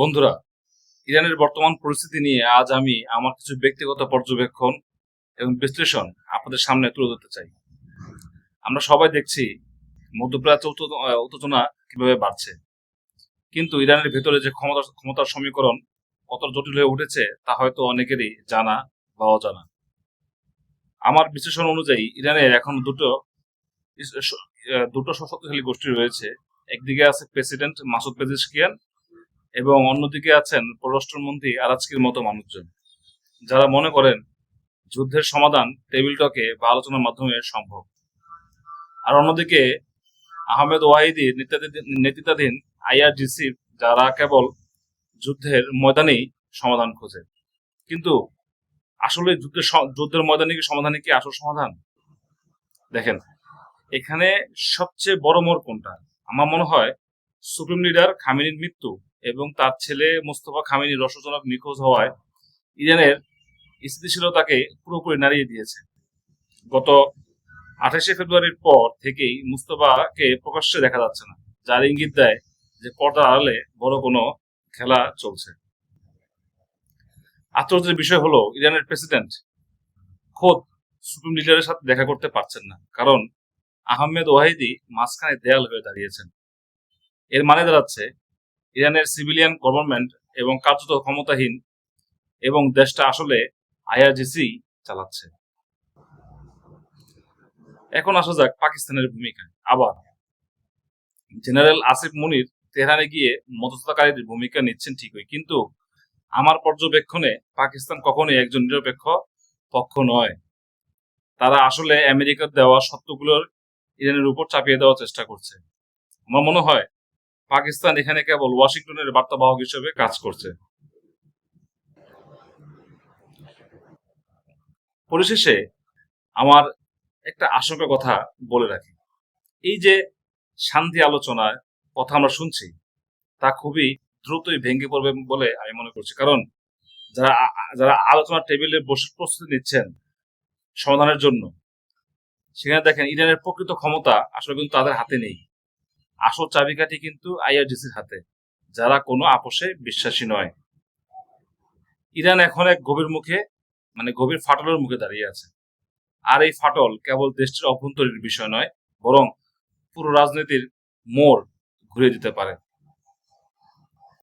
বন্ধুরা, ইরানের বর্তমান পরিস্থিতি নিয়ে আজ আমি আমার কিছু ব্যক্তিগত পর্যবেক্ষণ এবং বিশ্লেষণ আপনাদের সামনে তুলে ধরতে চাই। আমরা সবাই দেখছি মধ্যপ্রাচ্যে উত্তেজনা কিভাবে বাড়ছে, কিন্তু ইরানের ভেতরে যে ক্ষমতার সমীকরণ কত জটিল হয়ে উঠেছে তা হয়তো অনেকেরই জানা বা অজানা। আমার বিশ্লেষণ অনুযায়ী ইরানের এখন দুটো শক্তিশালী গোষ্ঠী রয়েছে। একদিকে আছে প্রেসিডেন্ট মাসুদ পেজিশকিয়ান এবং অন্যদিকে আছেন পররাষ্ট্রমন্ত্রী আরাচকির মতো মানুষজন, যারা মনে করেন যুদ্ধের সমাধান টেবিল টকে বা আলোচনার মাধ্যমে সম্ভব। আর অন্যদিকে আহমেদ ওয়াহিদির নেতৃত্বাধীন আইআরজিসি, যারা কেবল যুদ্ধের ময়দানেই সমাধান খোঁজে। কিন্তু আসলে যুদ্ধের ময়দানে কি সমাধানে কি আসল সমাধান? দেখেন, এখানে সবচেয়ে বড় মোড় কোনটা? আমার মনে হয় সুপ্রিম লিডার খামেনির মৃত্যু এবং তার ছেলে মোস্তফা খামেনি রহস্যজনক নিখোঁজ হওয়ায় ইরানের স্থিতিশীলতাকে পুরোপুরি নাড়িয়ে দিয়েছে। গত 28শে ফেব্রুয়ারির পর থেকেই মুস্তফাকে প্রকাশ্যে দেখা যাচ্ছে না, যার ইঙ্গিত দেয় যে পর্দার আড়ালে বড় কোনো খেলা চলছে। আশ্চর্যের বিষয় হলো ইরানের প্রেসিডেন্ট খোদ সুপ্রিম লিডারের সাথে দেখা করতে পারছেন না, কারণ আহমেদ ওয়াহিদি মাঝখানে দেয়াল হয়ে দাঁড়িয়েছেন। এর মানে দাঁড়াচ্ছে ইরানের সিভিলিয়ান গভর্নমেন্ট এবং কার্যত ক্ষমতাহীন, এবং দেশটা আসলে আইআরজিসি চালাচ্ছে। এখন আসা যাক পাকিস্তানের ভূমিকা। আবার জেনারেল আসিফ মুনির তেহরানে গিয়ে মধ্যস্থতাকারীর ভূমিকা নিচ্ছেন ঠিকই, কিন্তু আমার পর্যবেক্ষণে পাকিস্তান কখনোই একজন নিরপেক্ষ পক্ষ নয়। তারা আসলে আমেরিকার দেওয়া সত্যগুলোর ইরানের উপর চাপিয়ে দেওয়ার চেষ্টা করছে। আমার মনে হয় পাকিস্তান এখানে কেবল ওয়াশিংটনের বার্তাবাহক হিসেবে কাজ করছে। পরিশেষে আমার একটা আশঙ্কার কথা বলে রাখি। এই যে শান্তি আলোচনার কথা আমরা শুনছি, তা খুবই দ্রুতই ভেঙে পড়বে বলে আমি মনে করছি। কারণ যারা যারা আলোচনার টেবিলে বসে প্রস্তুতি নিচ্ছেন সমাধানের জন্য, সেখানে দেখেন ইরানের প্রকৃত ক্ষমতা আসলে কিন্তু তাদের হাতে নেই। আসল চাবিকাঠি কিন্তু আইআরজিসির হাতে, যারা কোনো আপোষে বিশ্বাসী নয়। ইরান এখন এক গভীর ফাটলের মুখে দাঁড়িয়ে আছে। আর এই ফাটল কেবল দেশটির অভ্যন্তরীণ বিষয় নয়, বরং পুরো রাজনীতির মোড় ঘুরিয়ে দিতে পারে।